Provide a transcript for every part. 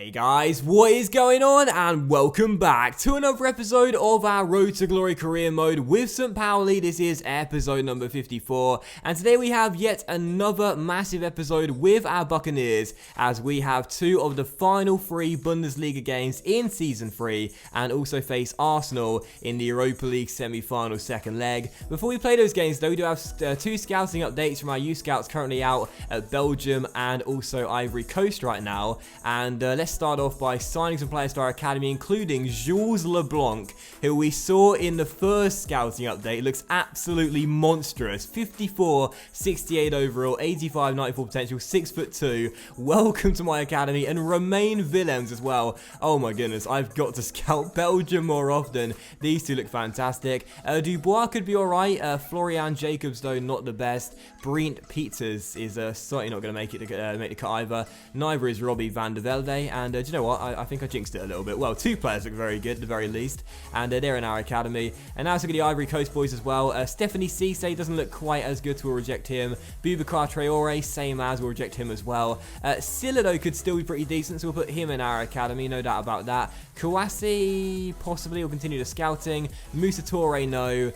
Hey guys, what is going on? And welcome back to another episode of our Road to Glory career mode with St. Pauli. This is episode number 54, and today we have yet another massive episode with our Buccaneers, as we have two of the final three Bundesliga games in Season 3, and also face Arsenal in the Europa League semi-final second leg. Before we play those games though, we do have two scouting updates from our youth scouts currently out at Belgium and also Ivory Coast right now, and let's start off by signing some players to our academy, including Jules LeBlanc, who we saw in the first scouting update. Looks absolutely monstrous. 54, 68 overall, 85, 94 potential, 6'2". Welcome to my academy. And Romain Willems as well. Oh my goodness, I've got to scout Belgium more often. These two look fantastic. Dubois could be alright. Florian Jacobs, though, not the best. Brient Pieters is certainly not going to make it to make the cut either. Neither is Robbie van der Velde. And do you know what? I think I jinxed it a little bit. Well, two players look very good at the very least. And they're in our academy. And now let's look at the Ivory Coast boys as well. Stephanie Cisse doesn't look quite as good, so we'll reject him. Boubacar Traore, same as, we'll reject him as well. Silla, though, could still be pretty decent, so we'll put him in our academy, no doubt about that. Kouassi, possibly, we'll continue the scouting. Moussa Touré, no.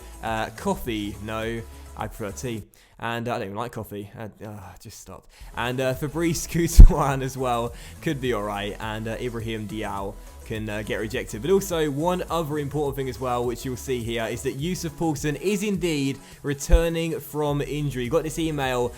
Coffee, no. I prefer tea. And I don't even like coffee. Just stopped. And Fabrice Coutuan as well could be alright. And Ibrahim Diaw can get rejected. But also, one other important thing as well, which you'll see here, is that Yusuf Poulsen is indeed returning from injury. You got this email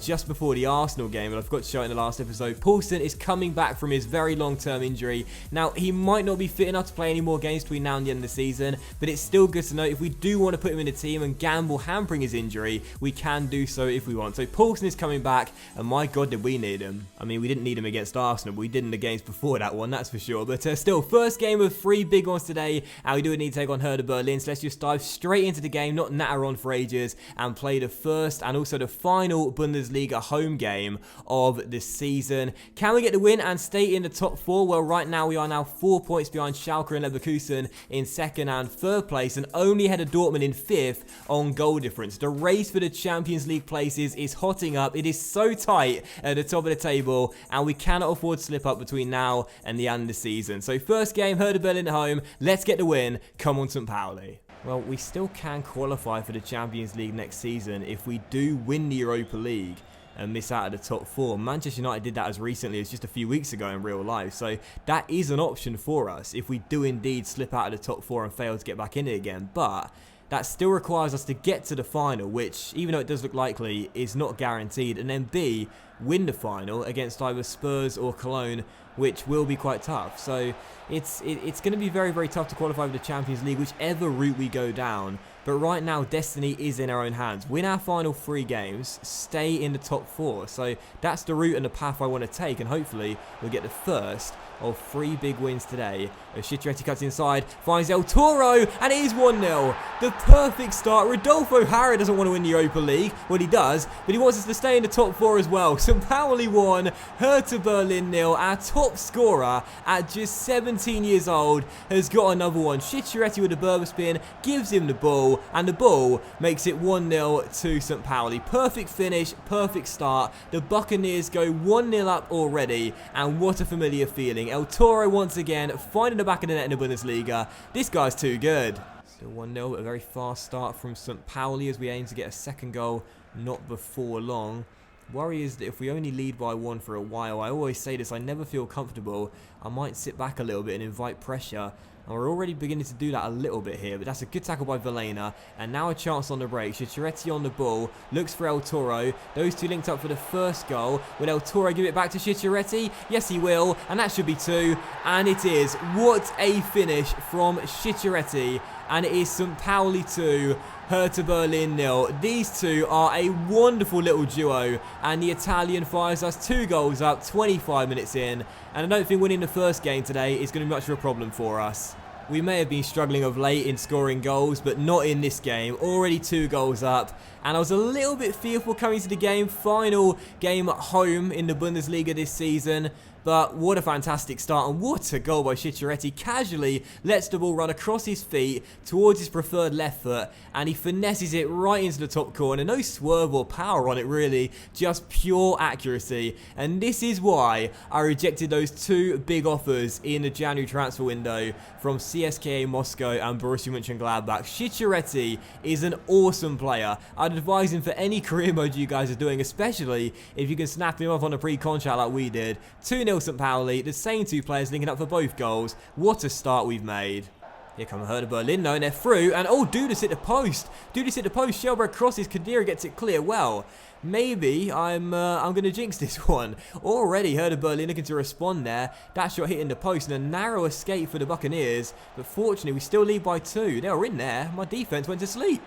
just before the Arsenal game, and I forgot to show it in the last episode. Poulsen is coming back from his very long-term injury. Now, he might not be fit enough to play any more games between now and the end of the season, but it's still good to know if we do want to put him in the team and gamble hampering his injury, we can do so if we want. So Poulsen is coming back, and my God, did we need him. I mean, we didn't need him against Arsenal, but we did in the games before that one, that's for sure. But still, first game of three big ones today, and we do need to take on Hertha Berlin, so let's just dive straight into the game, not natter on for ages, and play the first and also the final Bundesliga home game of the season. Can we get the win and stay in the top four? Well, right now we are now 4 points behind Schalke and Leverkusen in second and third place, and only ahead of Dortmund in fifth on goal difference. The race for the Champions League places is hotting up. It is so tight at the top of the table, and we cannot afford to slip up between now and the end of the season. So first game, Hertha Berlin at home. Let's get the win. Come on, St. Pauli. Well, we still can qualify for the Champions League next season if we do win the Europa League and miss out of the top four. Manchester United did that as recently as just a few weeks ago in real life, so that is an option for us if we do indeed slip out of the top four and fail to get back in it again. But that still requires us to get to the final, which, even though it does look likely, is not guaranteed, and then B, win the final against either Spurs or Cologne, which will be quite tough. So it's going to be very, very tough to qualify for the Champions League, whichever route we go down. But right now, destiny is in our own hands. Win our final three games, stay in the top four. So that's the route and the path I want to take, and hopefully we'll get the first of three big wins today. Charities cuts inside, finds El Toro, and it is 1-0. The perfect start. Rodolfo Harra doesn't want to win the Europa League. Well, he does, but he wants us to stay in the top four as well. St. Pauli 1, Hertha Berlin 0. Our top scorer at just 17 years old has got another one. Charities with a Berber spin, gives him the ball, and the ball makes it 1-0 to St. Pauli. Perfect finish, perfect start. The Buccaneers go 1-0 up already, and what a familiar feeling. El Toro once again finding the back of the net in the Bundesliga. This guy's too good. Still 1-0, but a very fast start from St. Pauli as we aim to get a second goal not before long. Worry is that if we only lead by one for a while, I always say this, I never feel comfortable. I might sit back a little bit and invite pressure. And we're already beginning to do that a little bit here, but that's a good tackle by Vilena. And now a chance on the break. Charities on the ball, looks for El Toro. Those two linked up for the first goal. Will El Toro give it back to Charities? Yes, he will. And that should be two. And it is. What a finish from Charities. And it is St. Pauli 2, Hertha Berlin 0. These two are a wonderful little duo, and the Italian fires us 2 goals up 25 minutes in, and I don't think winning the first game today is going to be much of a problem for us. We may have been struggling of late in scoring goals, but not in this game. Already 2 goals up, and I was a little bit fearful coming to the game. Final game at home in the Bundesliga this season. But what a fantastic start, and what a goal by Charities. Casually lets the ball run across his feet towards his preferred left foot, and he finesses it right into the top corner. No swerve or power on it really, just pure accuracy. And this is why I rejected those two big offers in the January transfer window from CSKA Moscow and Borussia Mönchengladbach. Charities is an awesome player. I'd advise him for any career mode you guys are doing, especially if you can snap him up on a pre-contract like we did. 2-0 St. Pauli, the same two players linking up for both goals. What a start we've made. Here come Hertha Berlin though, and they're through, and oh, Dudas hit the post. Dudas hit the post, Shelberg crosses, Kadira gets it clear. Well, maybe I'm going to jinx this one. Already Hertha Berlin looking to respond there. That shot hitting the post, and a narrow escape for the Buccaneers. But fortunately, we still lead by 2. They were in there. My defense went to sleep.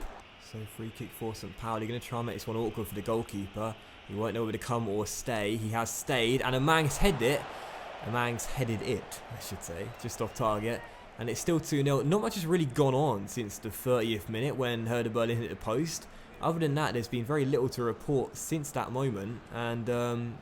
So free kick for St. Pauli. Going to try and make this one awkward for the goalkeeper. He won't know whether to come or stay. He has stayed, and Amang's headed it. Amang's headed it, I should say, just off target. And it's still 2-0. Not much has really gone on since the 30th minute when Hertha Berlin hit the post. Other than that, there's been very little to report since that moment. And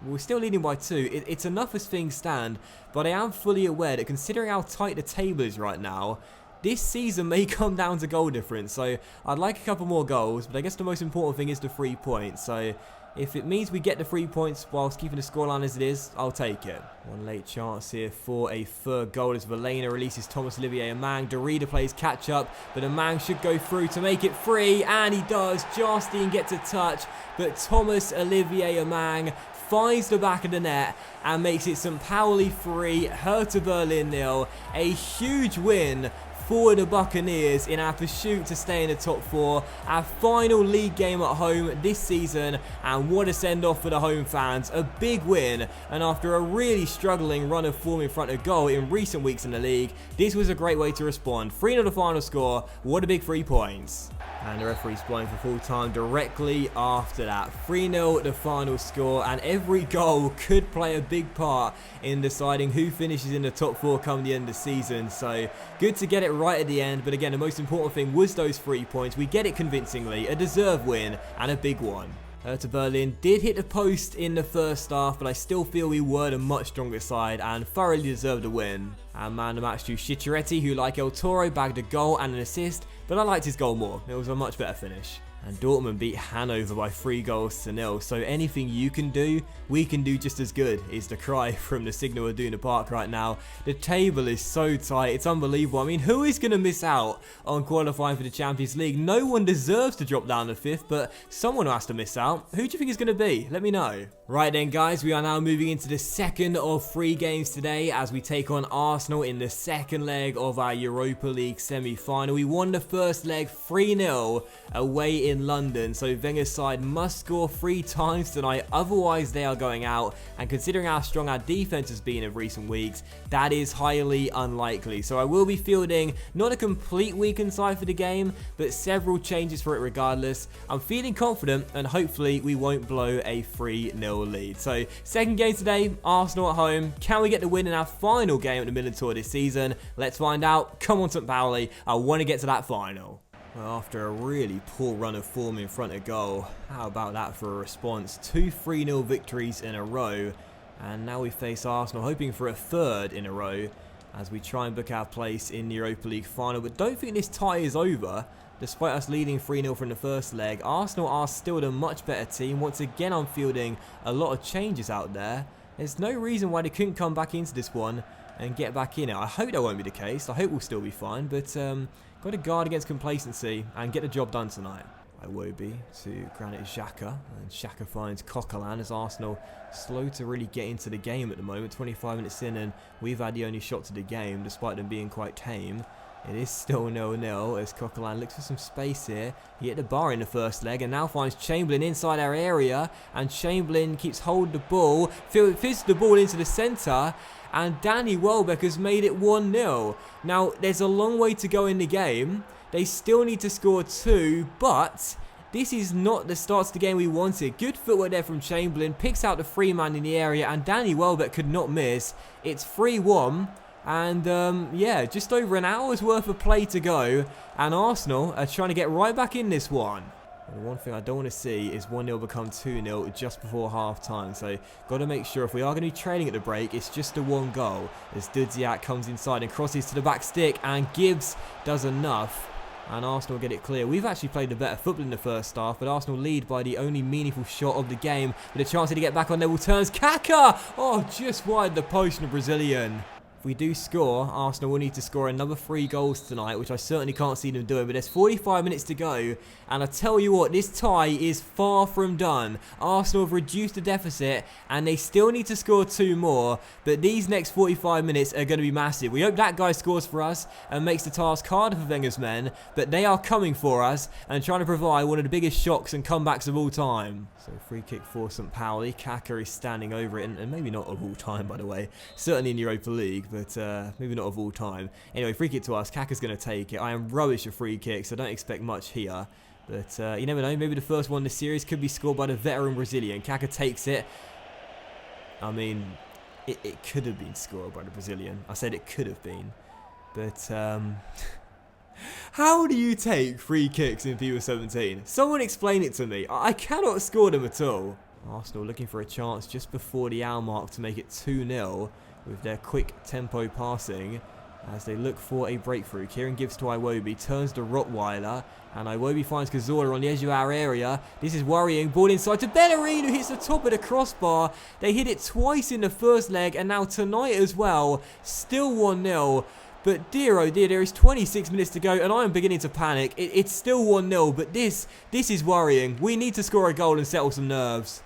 we're still leading by 2. It's enough as things stand. But I am fully aware that considering how tight the table is right now, this season may come down to goal difference. So I'd like a couple more goals. But I guess the most important thing is the 3 points. So if it means we get the 3 points whilst keeping the scoreline as it is, I'll take it. One late chance here for a third goal as Valena releases Thomas Olivier Amang. Derrida plays catch up, but Amang should go through to make it free, and he does. Jarstein gets a touch, but Thomas Olivier Amang finds the back of the net and makes it St. Pauli 3, Hertha Berlin 0. A huge win for the Buccaneers in our pursuit to stay in the top 4. Our final league game at home this season, and what a send-off for the home fans. A big win, and after a really struggling run of form in front of goal in recent weeks in the league, this was a great way to respond. 3-0 the final score. What a big 3 points. And the referee's blowing for full time directly after that. 3-0 the final score, and every goal could play a big part in deciding who finishes in the top 4 come the end of the season. So good to get it right at the end, but again, the most important thing was those 3 points. We get it convincingly, a deserved win, and a big one. Hertha Berlin did hit the post in the first half, but I still feel we were the much stronger side and thoroughly deserved a win. And man of the match to Charities, who like El Toro bagged a goal and an assist, but I liked his goal more. It was a much better finish. And Dortmund beat Hanover by 3-0, so anything you can do, we can do just as good, is the cry from the Signal Iduna Park right now. The table is so tight, it's unbelievable. I mean, who is going to miss out on qualifying for the Champions League? No one deserves to drop down to 5th, but someone has to miss out. Who do you think is going to be? Let me know. Right then, guys, we are now moving into the second of 3 games today as we take on Arsenal in the second leg of our Europa League semi-final. We won the first leg 3-0 away in London, so Wenger's side must score 3 times tonight, otherwise they are going out, and considering how strong our defense has been in recent weeks, that is highly unlikely. So I will be fielding not a complete weakened side for the game, but several changes for it regardless. I'm feeling confident, and hopefully we won't blow a 3-0 lead. So second game today, Arsenal at home. Can we get the win in our final game at the Milan Tour this season? Let's find out. Come on, St. Pauli, I want to get to that final. Well, after a really poor run of form in front of goal, how about that for a response? 2 3-0 victories in a row, and now we face Arsenal, hoping for a 3rd in a row as we try and book our place in the Europa League final. But don't think this tie is over. Despite us leading 3-0 from the first leg, Arsenal are still the much better team. Once again, I'm fielding a lot of changes out there. There's no reason why they couldn't come back into this one and get back in it. I hope that won't be the case. I hope we'll still be fine, but got to guard against complacency and get the job done tonight. Iwobi to Granit Xhaka, and Xhaka finds Coquelin as Arsenal slow to really get into the game at the moment. 25 minutes in, and we've had the only shot to the game despite them being quite tame. It is still 0-0 as Coquelin looks for some space here. He hit the bar in the first leg and now finds Chamberlain inside our area, and Chamberlain keeps hold of the ball, fizz the ball into the centre, and Danny Welbeck has made it 1-0. Now, there's a long way to go in the game. They still need to score 2, but this is not the start to the game we wanted. Good footwork there from Chamberlain, picks out the free man in the area, and Danny Welbeck could not miss. It's 3-1. And yeah, just over an hour's worth of play to go, and Arsenal are trying to get right back in this one. And the one thing I don't want to see is 1-0 become 2-0 just before half-time. So, got to make sure if we are going to be trailing at the break, it's just a 1 goal. As Dudziak comes inside and crosses to the back stick, and Gibbs does enough. And Arsenal get it clear. We've actually played the better football in the first half, but Arsenal lead by the only meaningful shot of the game. With a chance to get back on level terms. Kaka! Oh, just wide the post from the Brazilian. If we do score, Arsenal will need to score another 3 goals tonight, which I certainly can't see them doing. But there's 45 minutes to go, and I tell you what, this tie is far from done. Arsenal have reduced the deficit, and they still need to score 2 more. But these next 45 minutes are going to be massive. We hope that guy scores for us and makes the task harder for Wenger's men. But they are coming for us and trying to provide one of the biggest shocks and comebacks of all time. So free kick for St. Pauli. Kaka is standing over it, and maybe not of all time, by the way. Certainly in Europa League, but maybe not of all time. Anyway, free kick to us. Kaka's going to take it. I am rubbish at free kicks, so I don't expect much here. But you never know. Maybe the first one in the series could be scored by the veteran Brazilian. Kaka takes it. I mean, it could have been scored by the Brazilian. I said it could have been. But how do you take free kicks in FIFA 17? Someone explain it to me. I cannot score them at all. Arsenal looking for a chance just before the hour mark to make it 2-0 with their quick tempo passing as they look for a breakthrough. Kieran Gibbs to Iwobi, turns to Rottweiler, and Iwobi finds Cazorla on the edge of our area. This is worrying. Ball inside to Bellerin, who hits the top of the crossbar. They hit it twice in the first leg, and now tonight as well. Still 1-0. But dear oh dear, there is 26 minutes to go, and I am beginning to panic. It's still 1-0, but this is worrying. We need to score a goal and settle some nerves.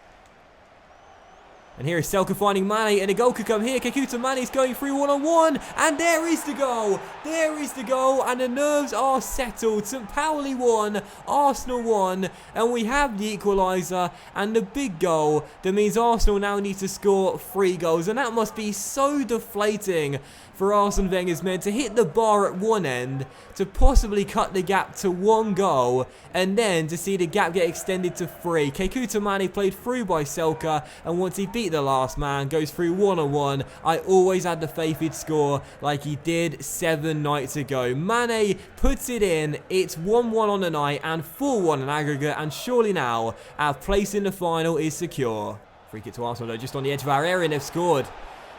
And here is Selke finding Mane, and a goal could come here. Kekuta Mane is going through 1-on-1, and there is the goal. There is the goal, and the nerves are settled. St. Pauli won, Arsenal won, and we have the equaliser and the big goal. That means Arsenal now need to score 3 goals, and that must be so deflating for Arsene Wenger's men to hit the bar at one end, to possibly cut the gap to 1 goal, and then to see the gap get extended to 3. Kekuta Mane played through by Selke, and once he beat the last man, goes through 1-on-1. I always had the faith he'd score like he did 7 nights ago. Mane puts it in. It's 1-1 on the night and 4-1 in aggregate, and surely now our place in the final is secure. Free kick to Arsenal though, just on the edge of our area, and they've scored.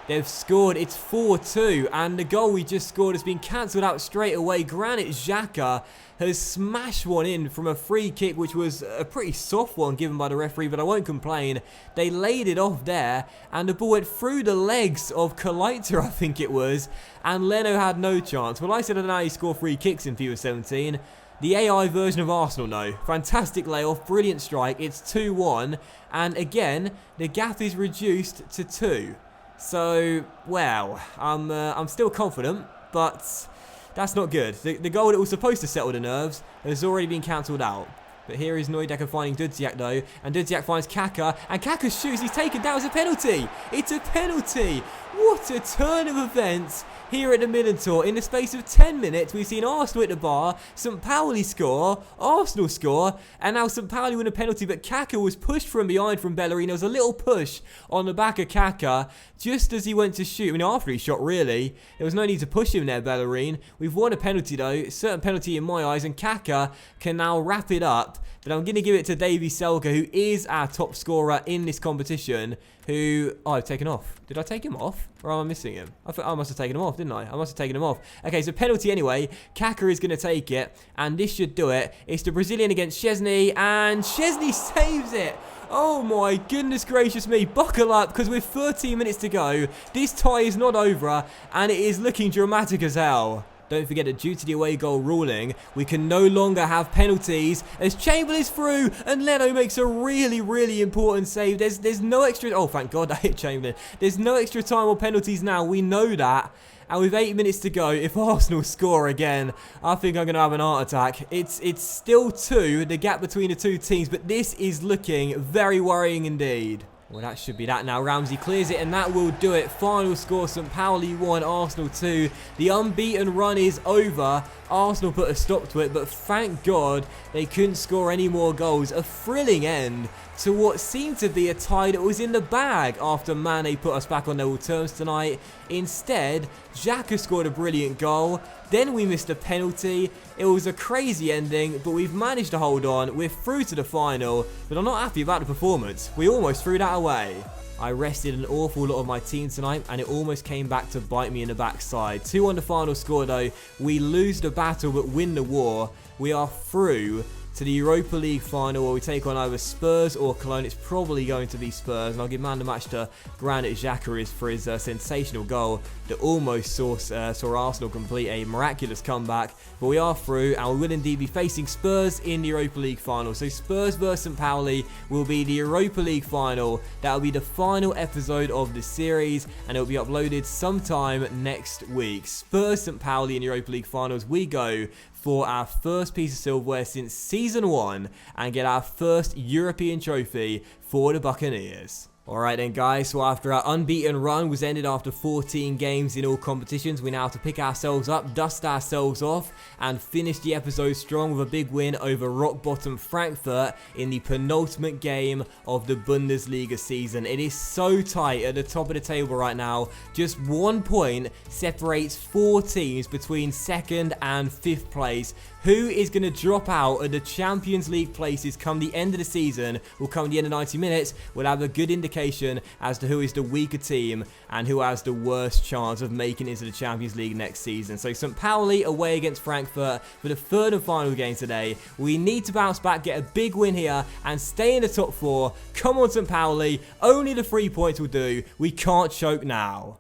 They've scored. It's 4-2, and the goal we just scored has been cancelled out straight away. Granit Xhaka has smashed one in from a free kick, which was a pretty soft one given by the referee, but I won't complain. They laid it off there, and the ball went through the legs of Kalaita, I think it was, and Leno had no chance. Well, I said I don't know how you score free kicks in FIFA 17. The AI version of Arsenal, no. Fantastic layoff, brilliant strike. It's 2-1, and again, the gap is reduced to 2. So, well, I'm still confident, but that's not good. The goal that was supposed to settle the nerves has already been cancelled out. But here is Neudecker finding Dudziak though, and Dudziak finds Kaka, and Kaka shoots, he's taken down. It's a penalty! It's a penalty! What a turn of events here at the Minotaur. In the space of 10 minutes, we've seen Arsenal at the bar, St. Pauli score, Arsenal score, and now St. Pauli win a penalty, but Kaka was pushed from behind from Bellerin. There was a little push on the back of Kaka just as he went to shoot. I mean, after he shot, really. There was no need to push him there, Bellerin. We've won a penalty, though. A certain penalty in my eyes, and Kaka can now wrap it up. But I'm going to give it to Davy Selke, who is our top scorer in this competition, who... Oh, I've taken off. Did I take him off? Or am I missing him? I thought I must have taken him off, didn't I? I must have taken him off. Okay, so penalty anyway. Kaka is going to take it, and this should do it. It's the Brazilian against Szczesny, and Szczesny saves it. Oh my goodness gracious me. Buckle up, because with 13 minutes to go, this tie is not over, and it is looking dramatic as hell. Don't forget that due to the away goal ruling, we can no longer have penalties as Chamberlain's through and Leno makes a really, really important save. There's no extra... Oh, thank God I hit Chamberlain. There's no extra time or penalties now. We know that. And with 8 minutes to go, if Arsenal score again, I think I'm going to have an heart attack. It's still 2, the gap between the two teams, but this is looking very worrying indeed. Well, that should be that now. Ramsey clears it, and that will do it. Final score, St. Pauli 1, Arsenal 2. The unbeaten run is over. Arsenal put a stop to it, but thank God they couldn't score any more goals. A thrilling end to what seemed to be a tie that was in the bag after Mane put us back on level terms tonight. Instead, Xhaka scored a brilliant goal. Then we missed a penalty. It was a crazy ending, but we've managed to hold on. We're through to the final, but I'm not happy about the performance. We almost threw that away. I rested an awful lot of my team tonight, and it almost came back to bite me in the backside. 2 on the final score though. We lose the battle but win the war. We are through to the Europa League final, where we take on either Spurs or Cologne. It's probably going to be Spurs, and I'll give man the match to Granit Xhaka for his sensational goal that almost saw Arsenal complete a miraculous comeback. But we are through, and we will indeed be facing Spurs in the Europa League final. So Spurs versus St. Pauli will be the Europa League final. That will be the final episode of the series, and it will be uploaded sometime next week. Spurs St. Pauli in the Europa League finals. We go for our first piece of silverware since Season 1 and get our first European trophy for the Buccaneers. Alright then guys, so after our unbeaten run was ended after 14 games in all competitions, we now have to pick ourselves up, dust ourselves off, and finish the episode strong with a big win over rock bottom Frankfurt in the penultimate game of the Bundesliga season. It is so tight at the top of the table right now. Just 1 point separates 4 teams between 2nd and 5th place. Who is going to drop out of the Champions League places come the end of the season, or come the end of 90 minutes, we'll have a good indication as to who is the weaker team and who has the worst chance of making it into the Champions League next season. So St. Pauli away against Frankfurt for the 3rd and final game today. We need to bounce back, get a big win here, and stay in the top 4. Come on St. Pauli, only the 3 points will do. We can't choke now.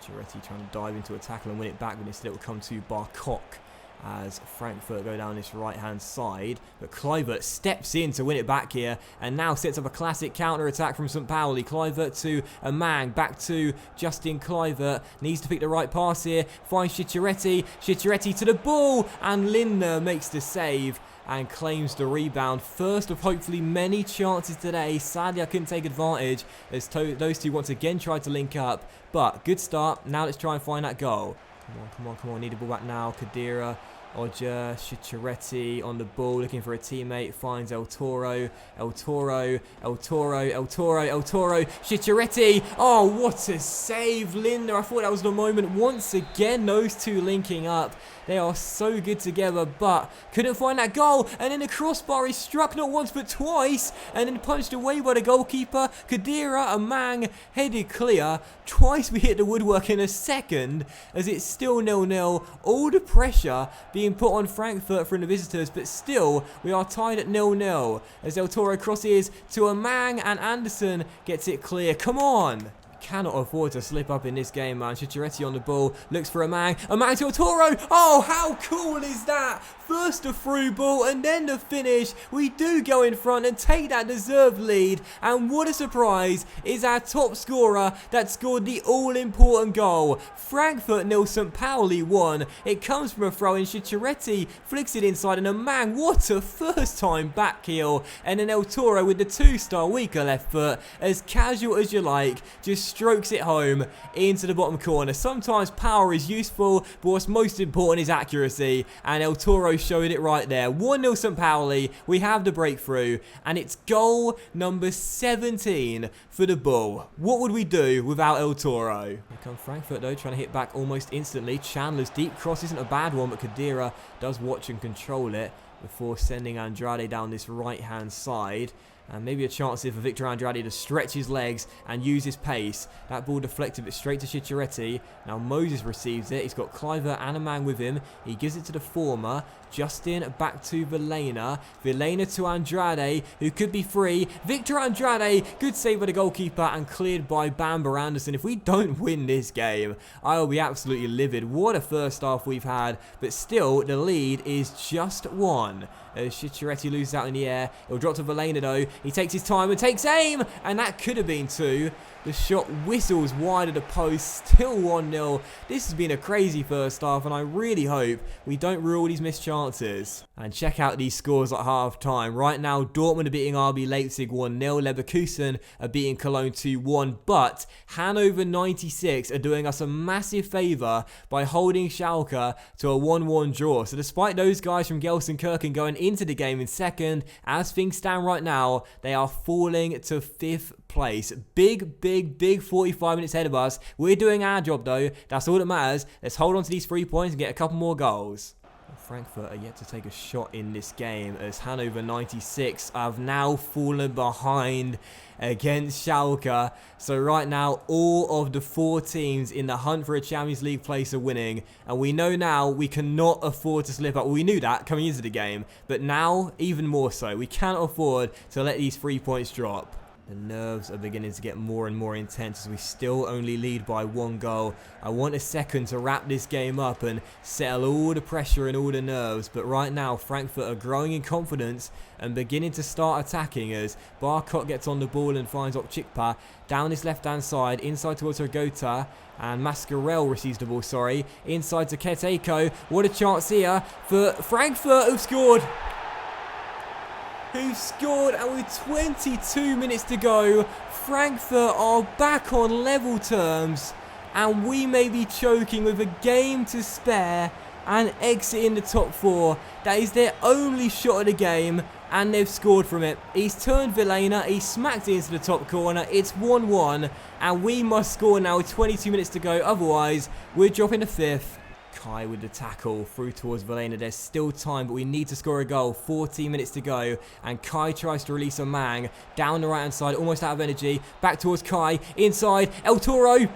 Charities trying to dive into a tackle and win it back, but instead it will come to Barkok as Frankfurt go down this right-hand side. But Kluivert steps in to win it back here, and now sets up a classic counter-attack from St. Pauli. Kluivert to Amang, back to Justin Kluivert. Needs to pick the right pass here. Finds Charities. Charities to the ball, and Lindner makes the save and claims the rebound. First of hopefully many chances today. Sadly, I couldn't take advantage as those two once again tried to link up. But good start. Now let's try and find that goal. Come on. Need the ball back now. Khedira, Oja, Charities on the ball, looking for a teammate. Finds El Toro. Charities. Oh, what a save, Lindner. I thought that was the moment. Once again, those two linking up. They are so good together, but couldn't find that goal. And then the crossbar is struck not once but twice, and then punched away by the goalkeeper. Khedira, Amang, headed clear. Twice we hit the woodwork in a second, as it's still 0-0. All the pressure being put on Frankfurt from the visitors, but still we are tied at 0-0. As El Toro crosses to Amang, and Anderson gets it clear. Come on. Cannot afford to slip up in this game, man. Charities on the ball, looks for Amang to El Toro. Oh, how cool is that? First the through ball and then the finish. We do go in front and take that deserved lead, and what a surprise is our top scorer that scored the all-important goal. Frankfurt 0, St. Pauli 1. It comes from a throw in. Charities flicks it inside, and Amang, what a first time back heel, and then El Toro with the 2-star weaker left foot, as casual as you like, just strokes it home into the bottom corner. Sometimes power is useful, but what's most important is accuracy, and El Toro showed it right there. 1-0 St. Pauli. We have the breakthrough, and it's goal number 17 for the Bull. What would we do without El Toro? Here comes Frankfurt though, trying to hit back almost instantly. Chandler's deep cross isn't a bad one, but Khedira does watch and control it before sending Andrade down this right-hand side. And maybe a chance here for Victor Andrade to stretch his legs and use his pace. That ball deflected it straight to Charities. Now Moses receives it. He's got Kluivert and Amang with him. He gives it to the former. Justin back to Vilena. Vilena to Andrade, who could be free. Victor Andrade, good save by the goalkeeper and cleared by Bamber Anderson. If we don't win this game, I will be absolutely livid. What a first half we've had. But still, the lead is just 1. As Charities loses out in the air. He'll drop to Vilena though. He takes his time and takes aim. And that could have been 2. The shot whistles wide of the post, still 1-0. This has been a crazy first half, and I really hope we don't rule these missed chances. And check out these scores at half time. Right now, Dortmund are beating RB Leipzig 1-0. Leverkusen are beating Cologne 2-1. But Hannover 96 are doing us a massive favour by holding Schalke to a 1-1 draw. So despite those guys from Gelsenkirchen going into the game in second, as things stand right now, they are falling to 5th place. Big 45 minutes ahead of us. We're doing our job though. That's all that matters. Let's hold on to these 3 points and get a couple more goals. Frankfurt are yet to take a shot in this game as Hannover 96 have now fallen behind against Schalke. So right now, all of the 4 teams in the hunt for a Champions League place are winning. And we know now we cannot afford to slip up. Well, we knew that coming into the game. But now, even more so, we cannot afford to let these 3 points drop. The nerves are beginning to get more and more intense as we still only lead by 1 goal. I want a second to wrap this game up and settle all the pressure and all the nerves. But right now, Frankfurt are growing in confidence and beginning to start attacking as Barkot gets on the ball and finds Okchikpa down his left-hand side, inside towards Rogota. And Mascarell receives the ball, inside to Keteko. What a chance here for Frankfurt, who've scored! And with 22 minutes to go, Frankfurt are back on level terms, and we may be choking with a game to spare and exiting the top 4. That is their only shot of the game, and they've scored from it. He's turned Vilena, he smacked it into the top corner. It's 1-1, and we must score now with 22 minutes to go, otherwise we're dropping to 5th. Kai with the tackle through towards Vilena. There's still time, but we need to score a goal. 14 minutes to go, and Kai tries to release a Mang down the right hand side, almost out of energy. Back towards Kai, inside El Toro.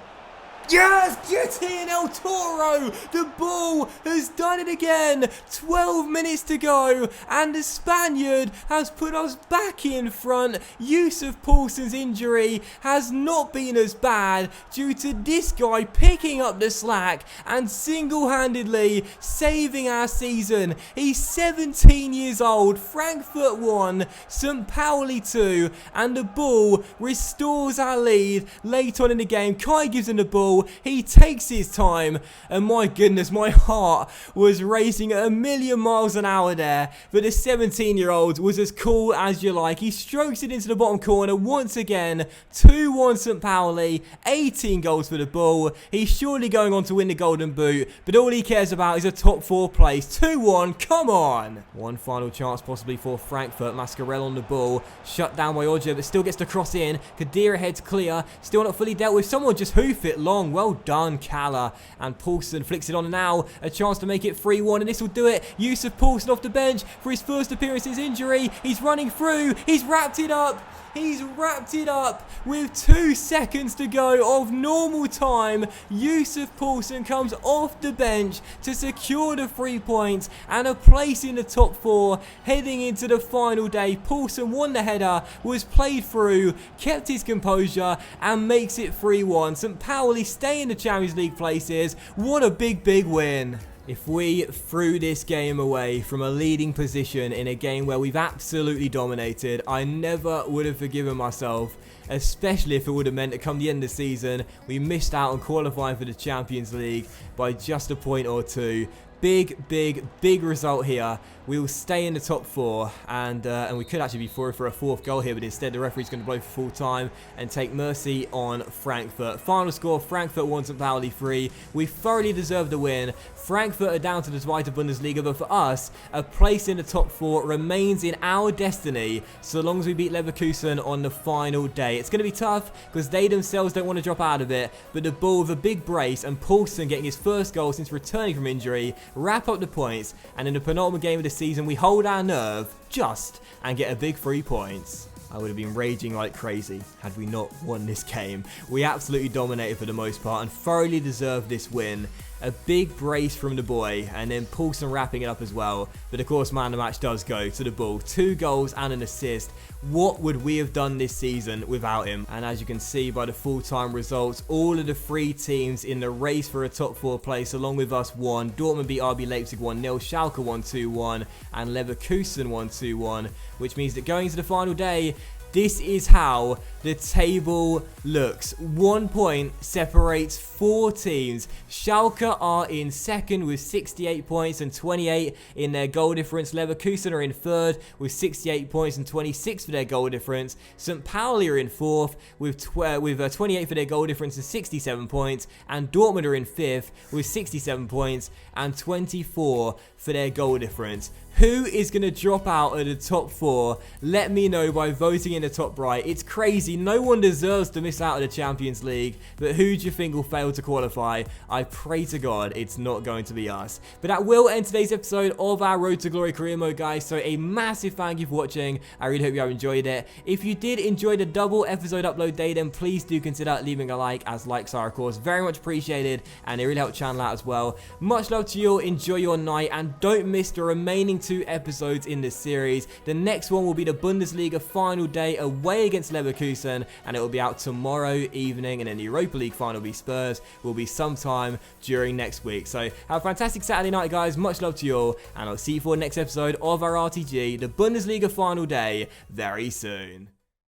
Yes, get in El Toro. The ball has done it again. 12 minutes to go, and the Spaniard has put us back in front. Yusuf Poulsen's injury has not been as bad due to this guy picking up the slack and single-handedly saving our season. He's 17 years old. Frankfurt 1, St. Pauli 2, and the ball restores our lead late on in the game. Kai gives him the ball. He takes his time, and my goodness, my heart was racing at 1,000,000 miles an hour there. But the 17-year-old was as cool as you like. He strokes it into the bottom corner once again. 2-1 St. Pauli, 18 goals for the ball. He's surely going on to win the Golden Boot, but all he cares about is a top 4 place. 2-1, come on! One final chance possibly for Frankfurt. Mascarell on the ball, shut down by Oja, but still gets the cross in. Kadira heads clear, still not fully dealt with. Someone just hoof it long. Well done, Kalla. And Poulsen flicks it on now. A chance to make it 3-1, and this will do it. Yusuf Poulsen off the bench for his first appearance since injury. He's running through. He's wrapped it up. He's wrapped it up with 2 seconds to go of normal time. Yusuf Poulsen comes off the bench to secure the 3 points and a place in the top 4 heading into the final day. Poulsen won the header, was played through, kept his composure and makes it 3-1. St. Pauli stay in the Champions League places. What a big win. If we threw this game away from a leading position in a game where we've absolutely dominated, I never would have forgiven myself, especially if it would have meant that come the end of the season, we missed out on qualifying for the Champions League by just a point or 2. Big result here. We will stay in the top 4, and we could actually be for a 4th goal here, but instead the referee's going to blow for full time and take mercy on Frankfurt. Final score, Frankfurt 1, St. Pauli 3. We thoroughly deserved the win. Frankfurt are down to the Zweite Bundesliga, but for us, a place in the top 4 remains in our destiny so long as we beat Leverkusen on the final day. It's going to be tough because they themselves don't want to drop out of it, but the ball with a big brace and Poulsen getting his first goal since returning from injury wrap up the points, and in the penultimate game of the season we hold our nerve and get a big 3 points. I would have been raging like crazy had we not won this game. We absolutely dominated for the most part and thoroughly deserved this win. A big brace from the boy, and then Poulsen wrapping it up as well. But of course, man of the match does go to the ball. 2 goals and an assist. What would we have done this season without him? And as you can see by the full-time results, all of the 3 teams in the race for a top 4 place, along with us, won. Dortmund beat RB Leipzig 1-0, Schalke won 2-1, and Leverkusen won 2-1, which means that going to the final day, this is how the table looks. 1 point separates 4 teams. Schalke are in second with 68 points and 28 in their goal difference. Leverkusen are in third with 68 points and 26 for their goal difference. St. Pauli are in fourth with 28 for their goal difference and 67 points. And Dortmund are in fifth with 67 points and 24 for their goal difference. Who is going to drop out of the top 4? Let me know by voting in the top right. It's crazy. No one deserves to miss out of the Champions League. But who do you think will fail to qualify? I pray to God it's not going to be us. But that will end today's episode of our Road to Glory career mode, guys. So a massive thank you for watching. I really hope you have enjoyed it. If you did enjoy the double episode upload day, then please do consider leaving a like, as likes are, of course, very much appreciated. And they really help the channel out as well. Much love to you all. Enjoy your night. And don't miss the remaining 2 episodes in this series. The next one will be the Bundesliga final day away against Leverkusen, and it will be out tomorrow evening, and then the Europa League final will be Spurs, will be sometime during next week. So have a fantastic Saturday night, guys. Much love to you all, and I'll see you for the next episode of our RTG, the Bundesliga final day, very soon.